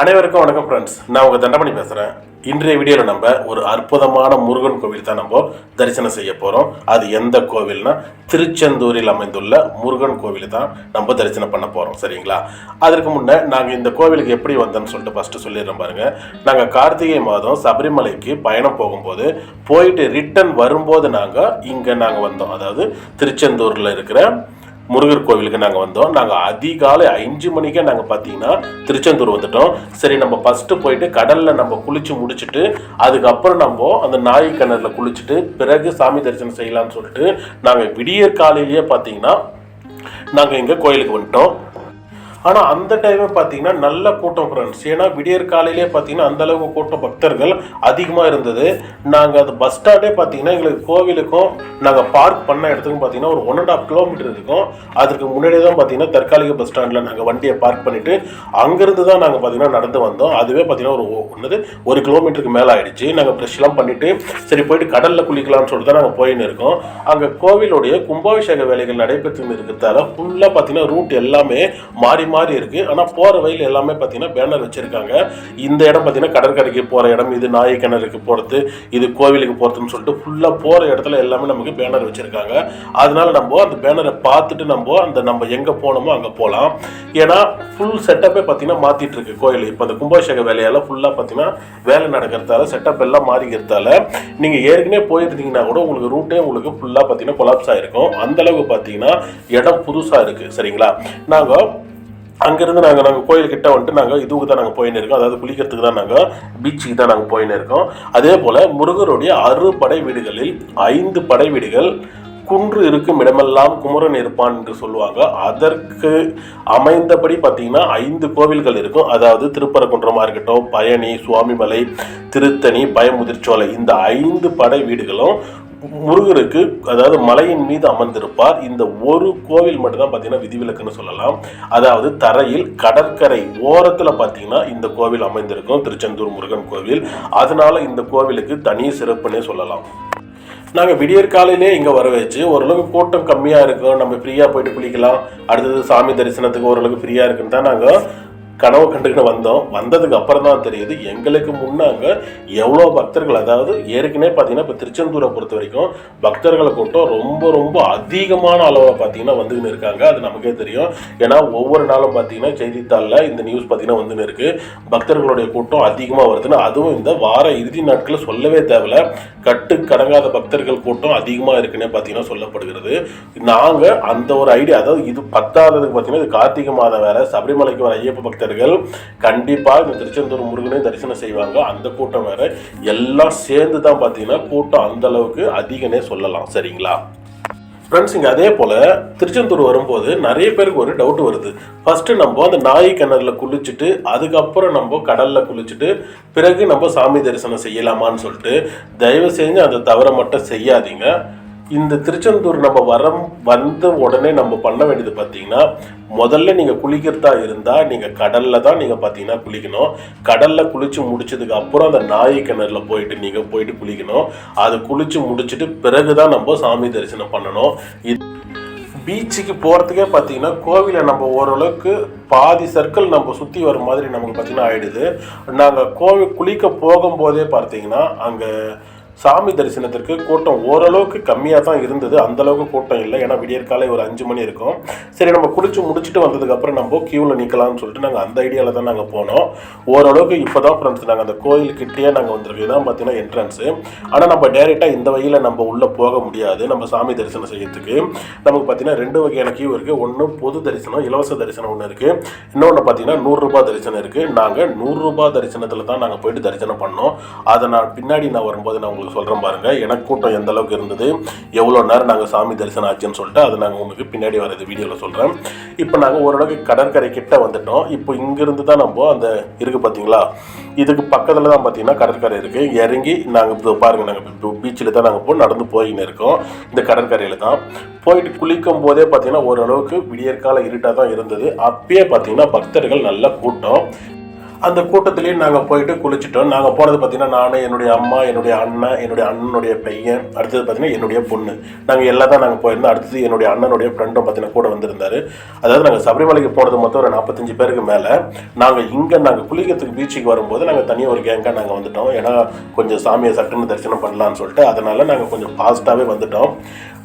அனைவருக்கும் வணக்கம் ஃப்ரெண்ட்ஸ், நான் உங்கள் தண்டமணி பேசுகிறேன். இன்றைய வீடியோவில் நம்ம ஒரு அற்புதமான முருகன் கோவில் தான் நம்ம தரிசனம் செய்ய போகிறோம். அது எந்த கோவில்னா திருச்செந்தூரில் அமைந்துள்ள முருகன் கோவில் தான் நம்ம தரிசனம் பண்ண போகிறோம். சரிங்களா? அதற்கு முன்னே நாங்கள் இந்த கோவிலுக்கு எப்படி வந்தோம்னு சொல்லிட்டு ஃபஸ்ட்டு சொல்லிடுறோம் பாருங்க. நாங்கள் கார்த்திகை மாதம் சபரிமலைக்கு பயணம் போகும்போது போயிட்டு ரிட்டன் வரும்போது நாங்கள் வந்தோம். அதாவது திருச்செந்தூரில் இருக்கிற முருகர் கோவிலுக்கு நாங்கள் வந்தோம். நாங்கள் அதிகாலை 5 மணிக்கே நாங்கள் பார்த்தீங்கன்னா திருச்செந்தூர் வந்துட்டோம். சரி, நம்ம ஃபஸ்ட்டு போயிட்டு கடலில் நம்ம குளிச்சு முடிச்சுட்டு அதுக்கப்புறம் நம்ம அந்த நாய் கிணறுல குளிச்சுட்டு பிறகு சாமி தரிசனம் செய்யலாம்னு சொல்லிட்டு நாங்கள் விடியற் காலையிலேயே பார்த்தீங்கன்னா நாங்கள் இங்கே கோயிலுக்கு வந்துட்டோம். ஆனால் அந்த டைமே பார்த்தீங்கன்னா நல்ல கூட்டம் ஃப்ரெண்ட்ஸ். ஏன்னா விடியற் காலையிலே பார்த்தீங்கன்னா அந்தளவுக்கு கூட்டம் பக்தர்கள் அதிகமாக இருந்தது. நாங்கள் அது பஸ் ஸ்டாண்டே பார்த்தீங்கன்னா எங்களுக்கு கோவிலுக்கும் நாங்கள் பார்க் பண்ண இடத்துக்கும் பார்த்தீங்கன்னா ஒரு 1.5 கிலோமீட்டர் இருக்கும். அதுக்கு முன்னாடியே தான் பார்த்தீங்கன்னா தற்காலிக பஸ் ஸ்டாண்டில் நாங்கள் வண்டியை பார்க் பண்ணிவிட்டு அங்கேருந்து தான் நாங்கள் பார்த்தீங்கன்னா நடந்து வந்தோம். அதுவே பார்த்தீங்கன்னா ஒரு கிலோமீட்டருக்கு மேலே ஆகிடுச்சு. நாங்கள் ப்ரெஷ்லாம் பண்ணிவிட்டு சரி போயிட்டு கடலில் குளிக்கலாம்னு சொல்லிட்டு தான் நாங்கள் போயின்னு இருக்கோம். அங்கே கோவிலுடைய கும்பாபிஷேக வேலைகள் நடைபெற்று இருக்கிறதால ஃபுல்லாக பார்த்தீங்கன்னா ரூட் எல்லாமே மாறி இருக்கு. ஆனா போற வழியில் எல்லாமே பாத்தீங்கன்னா பேனர் வச்சிருக்காங்க. இந்த இடம் பாத்தீங்கன்னா கடற்கரைக்கு போற இடம், இது நாய் கிணறுக்கு போறது, இது கோவிலுக்கு போறதுன்னு சொல்லிட்டு ஃபுல்லா போற இடத்துல எல்லாமே நமக்கு பேனர் வச்சிருக்காங்க. அதனால நம்ம அந்த பேனரை பார்த்துட்டு நம்ம எங்க போனோமோ அங்க போகலாம். ஏன்னா ஃபுல் செட்டப்பே பாத்தீங்கன்னா மாத்திட்டு இருக்கு கோயில். இப்ப அந்த கும்பாபிஷேக வேலையால ஃபுல்லா பாத்தீங்கன்னா வேலை நடக்கிறதால செட்டப் எல்லாம் மாறிக்கிறதால நீங்க ஏற்கனவே போயிருந்தீங்கன்னா கூட உங்களுக்கு ரூட்டே உங்களுக்கு ஃபுல்லா பாத்தீங்கன்னா கொலாப்ஸ் ஆயிருக்கும். அந்த அளவுக்கு பாத்தீங்கன்னா இடம் புதுசா இருக்கு. சரிங்களா? அங்கேருந்து நாங்கள் கோயில்கிட்ட வந்துட்டு நாங்கள் இதுக்கு தான் நாங்கள் போயின்னு இருக்கோம். அதாவது குளிக்கிறதுக்கு தான் நாங்கள் பீச்சுக்கு தான் நாங்கள் போயின்னு இருக்கோம். அதே போல் முருகருடைய 6 படை வீடுகளில் 5 படை வீடுகள் குன்று இருக்கும் இடமெல்லாம் குமரன் இருப்பான் என்று சொல்லுவாங்க. அதற்கு அமைந்தபடி பார்த்தீங்கன்னா 5 கோவில்கள் இருக்கும். அதாவது திருப்பரங்குன்றமாக இருக்கட்டும், பழனி, சுவாமிமலை, திருத்தணி, பயமுதிர்ச்சோலை, இந்த 5 படை வீடுகளும் முருகருக்கு அதாவது மலையின் மீது அமர்ந்திருப்பார். இந்த ஒரு கோவில் மட்டும் தான் பார்த்தீங்கன்னா விதிவிலக்குன்னு சொல்லலாம். அதாவது தரையில் கடற்கரை ஓரத்தில் பார்த்தீங்கன்னா இந்த கோவில் அமைந்திருக்கும், திருச்செந்தூர் முருகன் கோவில். அதனால இந்த கோவிலுக்கு தனி சிறப்புன்னே சொல்லலாம். நாங்கள் விடியற் காலையிலே இங்கே வர வச்சு ஓரளவுக்கு கூட்டம் கம்மியாக இருக்கும், நம்ம ஃப்ரீயாக போயிட்டு குளிக்கலாம், அடுத்தது சாமி தரிசனத்துக்கு ஓரளவுக்கு ஃப்ரீயாக இருக்குன்னு தான் நாங்கள் கனவு கண்டுக்கிட்டு வந்தோம். வந்ததுக்கு அப்புறம் தான் தெரியுது எங்களுக்கு முன்னாங்க எவ்வளோ பக்தர்கள். அதாவது ஏற்கனவே பார்த்தீங்கன்னா இப்போ திருச்செந்தூரை பொறுத்த வரைக்கும் பக்தர்களை கூட்டம் ரொம்ப ரொம்ப அதிகமான அளவில் பார்த்தீங்கன்னா வந்துன்னு இருக்காங்க. அது நமக்கே தெரியும். ஏன்னா ஒவ்வொரு நாளும் பார்த்தீங்கன்னா செய்தித்தாளில் இந்த நியூஸ் பார்த்தீங்கன்னா வந்துன்னு இருக்கு. பக்தர்களுடைய கூட்டம் அதிகமாக வருதுன்னு. அதுவும் இந்த வார இறுதி நாட்களில் சொல்லவே தேவையில்ல, கட்டுக்கடங்காத பக்தர்கள் கூட்டம் அதிகமாக இருக்குன்னே பார்த்தீங்கன்னா சொல்லப்படுகிறது. நாங்கள் அந்த ஒரு ஐடியா, அதாவது இது 10ஆவதுக்கு பார்த்தீங்கன்னா இது கார்த்திகை மாதம் வேற, சபரிமலைக்கு வர ஐயப்ப பக்தர்கள் கண்டிப்பா இந்த திருச்செந்தூர் முருகனை தரிசனம் செய்வாங்க. அந்த கூட்டம் வேற, எல்லாம் சேர்ந்து தான் பார்த்தீங்கன்னா கூட்டம் அந்த அளவுக்கு அதிகனே சொல்லலாம். சரிங்களா ஃப்ரெண்ட்ஸ்? இங்கே அதே போல் திருச்செந்தூர் வரும்போது நிறைய பேருக்கு ஒரு டவுட் வருது. ஃபஸ்ட்டு நம்ம அந்த நாய் கிணறுல குளிச்சுட்டு அதுக்கப்புறம் நம்ம கடலில் குளிச்சுட்டு பிறகு நம்ம சாமி தரிசனம் செய்யலாமான்னு சொல்லிட்டு தயவு செஞ்சு அந்த தவறை மட்டும் செய்யாதீங்க. இந்த திருச்செந்தூர் நம்ம வந்த உடனே நம்ம பண்ண வேண்டியது பார்த்தீங்கன்னா, முதல்ல நீங்கள் குளிக்கிறதா இருந்தால் நீங்கள் கடலில் தான் நீங்கள் பார்த்தீங்கன்னா குளிக்கணும். கடலில் குளித்து முடிச்சதுக்கு அப்புறம் அந்த நாய் கிணறுல போயிட்டு குளிக்கணும். அது குளித்து முடிச்சுட்டு பிறகு தான் நம்ம சாமி தரிசனம் பண்ணணும். பீச்சுக்கு போகிறதுக்கே பார்த்தீங்கன்னா கோவிலை நம்ம ஓரளவுக்கு பாதி சர்க்கிள் நம்ம சுற்றி வர மாதிரி நமக்கு பார்த்தீங்கன்னா ஆயிடுது. நாங்கள் கோவில் குளிக்க போகும்போதே பார்த்தீங்கன்னா அங்கே சாமி தரிசனத்திற்கு கூட்டம் ஓரளவுக்கு கம்மியாக தான் இருந்தது. அந்தளவுக்கு கூட்டம் இல்லை. ஏன்னா விடியற் காலை ஒரு 5 மணி இருக்கும். சரி, நம்ம குளிச்சு முடிச்சுட்டு வந்ததுக்கப்புறம் நம்ம கியூவில் நிற்கலாம்னு சொல்லிட்டு நாங்கள் அந்த ஐடியாவில் தான் நாங்கள் போனோம். ஓரளவுக்கு இப்போ தான் ஃப்ரெண்ட்ஸ் நாங்கள் அந்த கோயிலுக்கிட்டே நாங்கள் வந்திருக்கோம். இதான் பார்த்தீங்கன்னா என்ட்ரன்ஸு. ஆனால் நம்ம டேரெக்டாக இந்த வழியில் நம்ம உள்ளே போக முடியாது. நம்ம சாமி தரிசனம் செய்யறதுக்கு நமக்கு பார்த்தீங்கன்னா 2 வகையான கியூ இருக்குது. ஒன்று பொது தரிசனம், இலவச தரிசனம் ஒன்று இருக்குது. இன்னொன்று பார்த்தீங்கன்னா 100 ரூபாய் தரிசனம் இருக்குது. நாங்கள் 100 ரூபாய் தரிசனத்தில் தான் நாங்கள் போயிட்டு தரிசனம் பண்ணோம். அதை பின்னாடி நான் வரும்போது நான் உங்களுக்கு உங்களுக்கு சொல்கிறேன் பாருங்கள். எனக்கு கூட்டம் எந்த அளவுக்கு இருந்தது, எவ்வளோ நேரம் நாங்கள் சாமி தரிசனம் ஆச்சுன்னு சொல்லிட்டு அதை நாங்கள் உங்களுக்கு பின்னாடி வர இது வீடியோவில் சொல்கிறேன். இப்போ நாங்கள் ஓரளவுக்கு கடற்கரை கிட்ட வந்துட்டோம். இப்போ இங்கேருந்து தான் நம்ம அந்த இருக்குது பார்த்தீங்களா, இதுக்கு பக்கத்தில் தான் பார்த்தீங்கன்னா கடற்கரை இருக்குது. இறங்கி நாங்கள் இப்போ பாருங்கள், நாங்கள் பீச்சில் தான் நாங்கள் நடந்து போயின்னு இருக்கோம். இந்த கடற்கரையில் தான் போயிட்டு குளிக்கும் போதே பார்த்தீங்கன்னா ஓரளவுக்கு விடியற்கால இருட்டாக தான் இருந்தது. அப்பயே பார்த்தீங்கன்னா பக்தர்கள் நல்ல கூட்டம். அந்த கூட்டத்திலேயே நாங்கள் போயிட்டு குளிச்சிட்டோம். நாங்கள் போனது பார்த்தீங்கன்னா நான், என்னுடைய அம்மா, என்னுடைய அண்ணன், என்னுடைய அண்ணனுடைய பையன், அடுத்தது பார்த்தீங்கன்னா என்னுடைய பொண்ணு, நாங்கள் எல்லாம் தான் நாங்கள் போயிருந்தோம். அடுத்தது என்னுடைய அண்ணனுடைய ஃப்ரெண்டும் பார்த்தீங்கன்னா கூட வந்திருந்தார். அதாவது நாங்கள் சபரிமலைக்கு போனது மொத்தம் ஒரு 45 பேருக்கு மேலே. நாங்கள் குளிக்கிறதுக்கு பீச்சுக்கு வரும்போது நாங்கள் தனியாக ஒரு கேங்காக நாங்கள் வந்துட்டோம். ஏன்னா கொஞ்சம் சாமியை சட்டுன்னு தரிசனம் பண்ணலான்னு சொல்லிட்டு அதனால் நாங்கள் கொஞ்சம் ஃபாஸ்ட்டாகவே வந்துட்டோம்.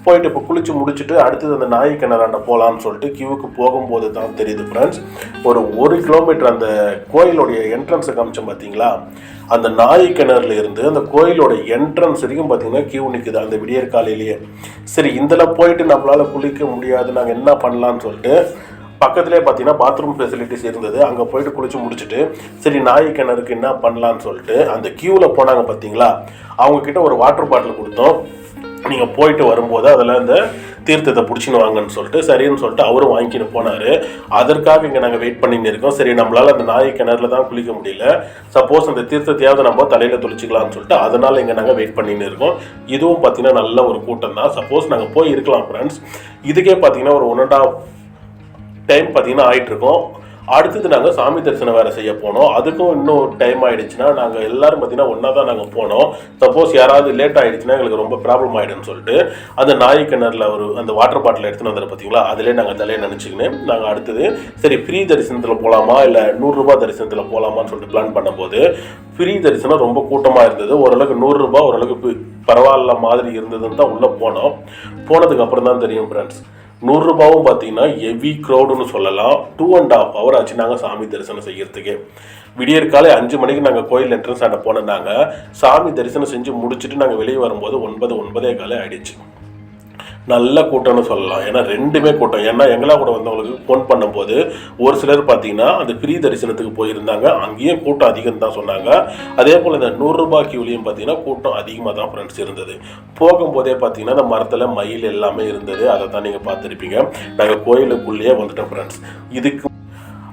போயிட்டு இப்போ குளிச்சு முடிச்சுட்டு அடுத்தது அந்த நாய் கிணறாண்ட போகலான்னு சொல்லிட்டு கியூவுக்கு போகும்போது தான் தெரியுது ஃப்ரெண்ட்ஸ், ஒரு 1 கிலோமீட்டர் அந்த கோயிலுடைய என்ட்ரன்ஸை காமிச்சோம் பார்த்தீங்களா, அந்த நாய் கிணறுல இருந்து அந்த கோயிலோட என்ட்ரன்ஸ் வரைக்கும் பார்த்தீங்கன்னா கியூ நிற்குது அந்த விடியற் காலையிலேயே. சரி, இதில் போயிட்டு நம்மளால் குளிக்க முடியாது, நாங்கள் என்ன பண்ணலான்னு சொல்லிட்டு பக்கத்துலேயே பார்த்தீங்கன்னா பாத்ரூம் ஃபெசிலிட்டிஸ் இருந்தது. அங்கே போயிட்டு குளிச்சு முடிச்சுட்டு சரி நாய் கிணறுக்கு என்ன பண்ணலான்னு சொல்லிட்டு அந்த கியூவில் போனாங்க பார்த்தீங்களா, அவங்கக்கிட்ட ஒரு வாட்டர் பாட்டில் கொடுத்தோம். நீங்கள் போயிட்டு வரும்போது அதில் அந்த தீர்த்தத்தை பிடிச்சின்னு வாங்கன்னு சொல்லிட்டு சரின்னு சொல்லிட்டு அவரும் வாங்கிக்கின்னு போனார். அதற்காக இங்கே நாங்கள் வெயிட் பண்ணின்னு இருக்கோம். சரி, நம்மளால் அந்த நாய் கிணறுல தான் குளிக்க முடியல, சப்போஸ் அந்த தீர்த்தத்தையாவது நம்ம தலையில் தொளிச்சிக்கலாம்னு சொல்லிட்டு அதனால் இங்கே நாங்கள் வெயிட் பண்ணின்னு இருக்கோம். இதுவும் பார்த்தீங்கன்னா நல்ல ஒரு கூட்டம் தான். சப்போஸ் நாங்கள் போய் இருக்கலாம் ஃப்ரெண்ட்ஸ். இதுக்கே பார்த்தீங்கன்னா ஒரு 1.5 டைம் பார்த்தீங்கன்னா ஆகிட்டுருக்கோம். அடுத்தது நாங்கள் சாமி தரிசனம் வேறு செய்ய போனோம். அதுக்கும் இன்னும் டைம் ஆகிடுச்சுன்னா நாங்கள் எல்லோரும் பார்த்தீங்கன்னா ஒன்றா தான் நாங்கள் போனோம். சப்போஸ் யாராவது லேட் ஆகிடுச்சுன்னா எங்களுக்கு ரொம்ப ப்ராப்ளம் ஆகிடுன்னு சொல்லிட்டு அந்த நாய் கிணறுல அந்த வாட்டர் பாட்டில் எடுத்துன்னு வந்துடுற பார்த்தீங்களா, அதிலே நாங்கள் தலையை நினச்சிக்கின்னு நாங்கள் அடுத்தது சரி ஃப்ரீ தரிசனத்தில் போகலாமா இல்லை 100 ரூபா தரிசனத்தில் போகலாமான்னு சொல்லிட்டு பிளான் பண்ணும்போது ஃப்ரீ தரிசனம் ரொம்ப கூட்டமாக இருந்தது. ஓரளவுக்கு 100 ரூபா ஓரளவுக்கு பரவாயில்ல மாதிரி இருந்ததுன்னு தான் உள்ளே போனோம். போனதுக்கு அப்புறம் தான் தெரியும் ஃப்ரெண்ட்ஸ், 100 ரூபாவும் பார்த்தீங்கன்னா ஹெவி க்ரௌடுன்னு சொல்லலாம். 2.5 hour ஆச்சு நாங்கள் சாமி தரிசனம் செய்யறதுக்கு. விடியற் காலை 5 மணிக்கு நாங்கள் கோயில் என்ட்ரன்ஸ் ஆண்ட போனோம். நாங்கள் சாமி தரிசனம் செஞ்சு முடிச்சுட்டு நாங்கள் வெளியே வரும்போது 9:45 ஆகிடுச்சு. நல்ல கூட்டம்னு சொல்லலாம். ஏன்னா ரெண்டுமே கூட்டம். ஏன்னா எங்களா கூட வந்தவங்களுக்கு ஃபோன் பண்ணும்போது ஒரு சிலர் பார்த்தீங்கன்னா அந்த ஃப்ரீ தரிசனத்துக்கு போயிருந்தாங்க, அங்கேயும் கூட்டம் அதிகம் தான் சொன்னாங்க. அதே போல் இந்த 100 ரூபாய் கியூலையும் பார்த்தீங்கன்னா கூட்டம் அதிகமாக தான் ஃப்ரெண்ட்ஸ் இருந்தது. போகும்போதே பார்த்தீங்கன்னா அந்த மரத்தில் மயில் எல்லாமே இருந்தது. அதை தான் நீங்கள் பார்த்துருப்பீங்க. நாங்கள் கோயிலுக்குள்ளேயே வந்துட்டோம் ஃப்ரெண்ட்ஸ். இதுக்கு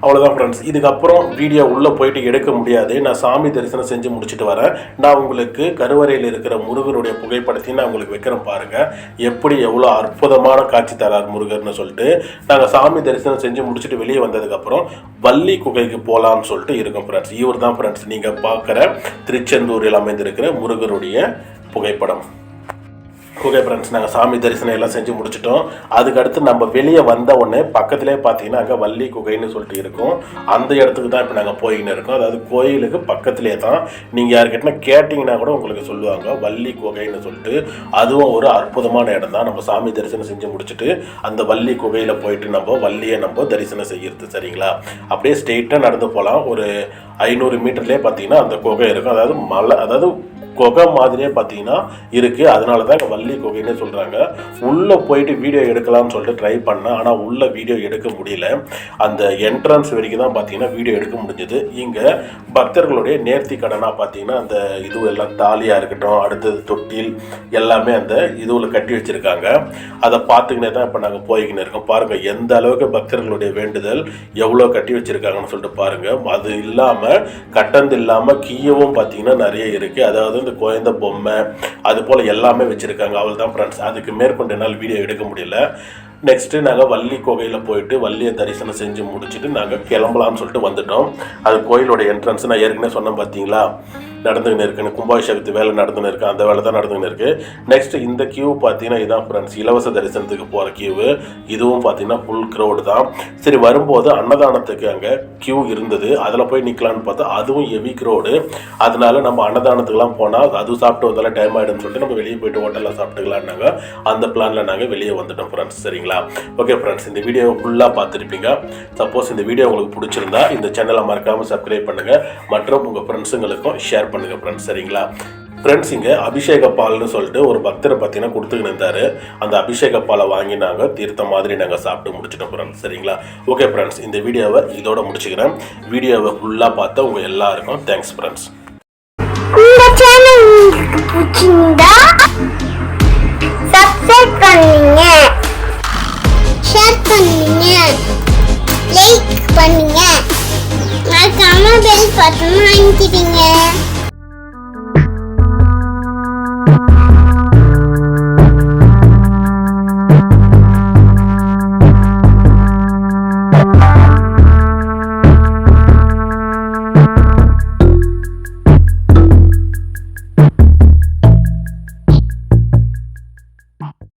அவ்வளோதான் ஃப்ரெண்ட்ஸ். இதுக்கப்புறம் வீடியோ உள்ளே போயிட்டு எடுக்க முடியாது. நான் சாமி தரிசனம் செஞ்சு முடிச்சுட்டு வரேன். நான் உங்களுக்கு கருவறையில் இருக்கிற முருகருடைய புகைப்படத்தையும் நான் உங்களுக்கு வைக்கிறேன் பாருங்கள். எப்படி எவ்வளோ அற்புதமான காட்சி தரார் முருகர்னு சொல்லிட்டு. நாங்கள் சாமி தரிசனம் செஞ்சு முடிச்சுட்டு வெளியே வந்ததுக்கப்புறம் வள்ளி குகைக்கு போகலான்னு சொல்லிட்டு இருக்கோம் ஃப்ரெண்ட்ஸ். இவர் தான் ஃப்ரெண்ட்ஸ் நீங்கள் பார்க்குற திருச்செந்தூரில் அமைந்திருக்கிற முருகருடைய புகைப்படம். ஓகே ஃப்ரெண்ட்ஸ், நாங்கள் சாமி தரிசனம் எல்லாம் செஞ்சு முடிச்சிட்டோம். அதுக்கடுத்து நம்ம வெளியே வந்த உடனே பக்கத்துலேயே பார்த்தீங்கன்னா அங்கே வள்ளி குகைன்னு சொல்லிட்டு இருக்கும். அந்த இடத்துக்கு தான் இப்போ நாங்கள் போயின்னு இருக்கோம். அதாவது கோயிலுக்கு பக்கத்துலேயே தான். நீங்கள் யார்கிட்டனா கேட்டிங்கன்னா கூட உங்களுக்கு சொல்லுவாங்க வள்ளி குகைன்னு சொல்லிட்டு. அதுவும் ஒரு அற்புதமான இடம் தான். நம்ம சாமி தரிசனம் செஞ்சு முடிச்சுட்டு அந்த வள்ளி குகையில் போயிட்டு நம்ம வள்ளியை நம்ம தரிசனம் செய்கிறது. சரிங்களா, அப்படியே ஸ்ட்ரெயிட்டாக நடந்து போகலாம். ஒரு 500 மீட்டர்லேயே பார்த்தீங்கன்னா அந்த குகை இருக்கும். அதாவது மலை, அதாவது குகை மாதிரியே பார்த்தீங்கன்னா இருக்குது. அதனால தான் இங்கே வள்ளி குகைன்னு சொல்கிறாங்க. உள்ளே போயிட்டு வீடியோ எடுக்கலாம்னு சொல்லிட்டு ட்ரை பண்ணேன். ஆனால் உள்ளே வீடியோ எடுக்க முடியல. அந்த என்ட்ரன்ஸ் வரைக்கும் தான் பார்த்தீங்கன்னா வீடியோ எடுக்க முடிஞ்சது. இங்கே பக்தர்களுடைய நேர்த்தி கடனாக பார்த்தீங்கன்னா அந்த இது எல்லாம் தாலியாக இருக்கட்டும், அடுத்தது தொட்டில் எல்லாமே அந்த இதுவில் கட்டி வச்சுருக்காங்க. அதை பார்த்துக்கினே தான் இப்போ நாங்கள் போய்கின்னு இருக்கோம். பாருங்கள் எந்த அளவுக்கு பக்தர்களுடைய வேண்டுதல் எவ்வளோ கட்டி வச்சுருக்காங்கன்னு சொல்லிட்டு பாருங்கள். அது இல்லாமல் கட்டந்து இல்லாமல் கீழவும் பார்த்தீங்கன்னா நிறைய இருக்குது. அதாவது இந்த குழந்தை பொம்மை அது போல் எல்லாமே வச்சுருக்காங்க. அவள் தான் ஃப்ரெண்ட்ஸ். அதுக்கு மேற்கொண்டு என்னால் வீடியோ எடுக்க முடியல. நெக்ஸ்ட்டு நாங்கள் வள்ளி கோகையில் போயிட்டு வள்ளியை தரிசனம் செஞ்சு முடிச்சுட்டு நாங்கள் கிளம்பலாம்னு சொல்லிட்டு வந்துட்டோம். அது கோயிலோட என்ட்ரன்ஸ் நான் ஏற்கனவே சொன்னேன் பார்த்தீங்களா, நடந்துக்கின்னு இருக்குன்னு. கும்பாபிஷேகத்து வேலை நடந்துன்னு இருக்குது, அந்த வேலை தான் நடந்துக்கின்னு இருக்குது. நெக்ஸ்ட்டு இந்த கியூ பார்த்தீங்கன்னா இதுதான் ஃப்ரெண்ட்ஸ், இலவச தரிசனத்துக்கு போகிற கியூவு. இதுவும் பார்த்தீங்கன்னா ஃபுல் க்ரௌடு தான். சரி, வரும்போது அன்னதானத்துக்கு அங்கே கியூ இருந்தது, அதில் போய் நிற்கலான்னு பார்த்தா அதுவும் ஹெவி க்ரௌடு. அதனால நம்ம அன்னதானத்துக்குலாம் போனால் அது சாப்பிட்டு வந்தாலும் டைம் ஆகிடும்னு சொல்லிட்டு நம்ம வெளியே போய்ட்டு ஹோட்டலில் சாப்பிட்டுக்கலான்னாங்க. அந்த பிளானில் நாங்கள் வெளியே வந்துட்டோம் ஃப்ரெண்ட்ஸ். சரிங்களா, ஓகே ஃப்ரெண்ட்ஸ், இந்த வீடியோவை ஃபுல்லாக பார்த்துருப்பீங்க. சப்போஸ் இந்த வீடியோ உங்களுக்கு பிடிச்சிருந்தா இந்த சேனலை மறக்காமல் சப்ஸ்கிரைப் பண்ணுங்கள் மற்றும் உங்கள் ஃப்ரெண்ட்ஸுங்களுக்கும் ஷேர் பண்ணுங்கள் ஃப்ரெண்ட்ஸ். சரிங்களா ஃப்ரெண்ட்ஸ், இங்கே அபிஷேக பால்னு சொல்லிட்டு ஒரு பக்தரை பார்த்தீங்கன்னா கொடுத்துக்கின்னு இருந்தார். அந்த அபிஷேக பாலை வாங்கி நாங்கள் தீர்த்த மாதிரி நாங்கள் சாப்பிட்டு முடிச்சிட்டோம் ஃப்ரெண்ட்ஸ். சரிங்களா, ஓகே ஃப்ரெண்ட்ஸ், இந்த வீடியோவை இதோட முடிச்சுக்கிறேன். வீடியோவை ஃபுல்லாக பார்த்து உங்கள் எல்லாருக்கும் தேங்க்ஸ் ஃப்ரெண்ட்ஸ். பிடிச்சிருந்தா சப்ஸ்கிரைப் பண்ணுங்க, ஷேர் பண்ணுங்க, லைக் பண்ணுங்க, மறக்காம பெல் பட்டன் அழுத்திடுங்க.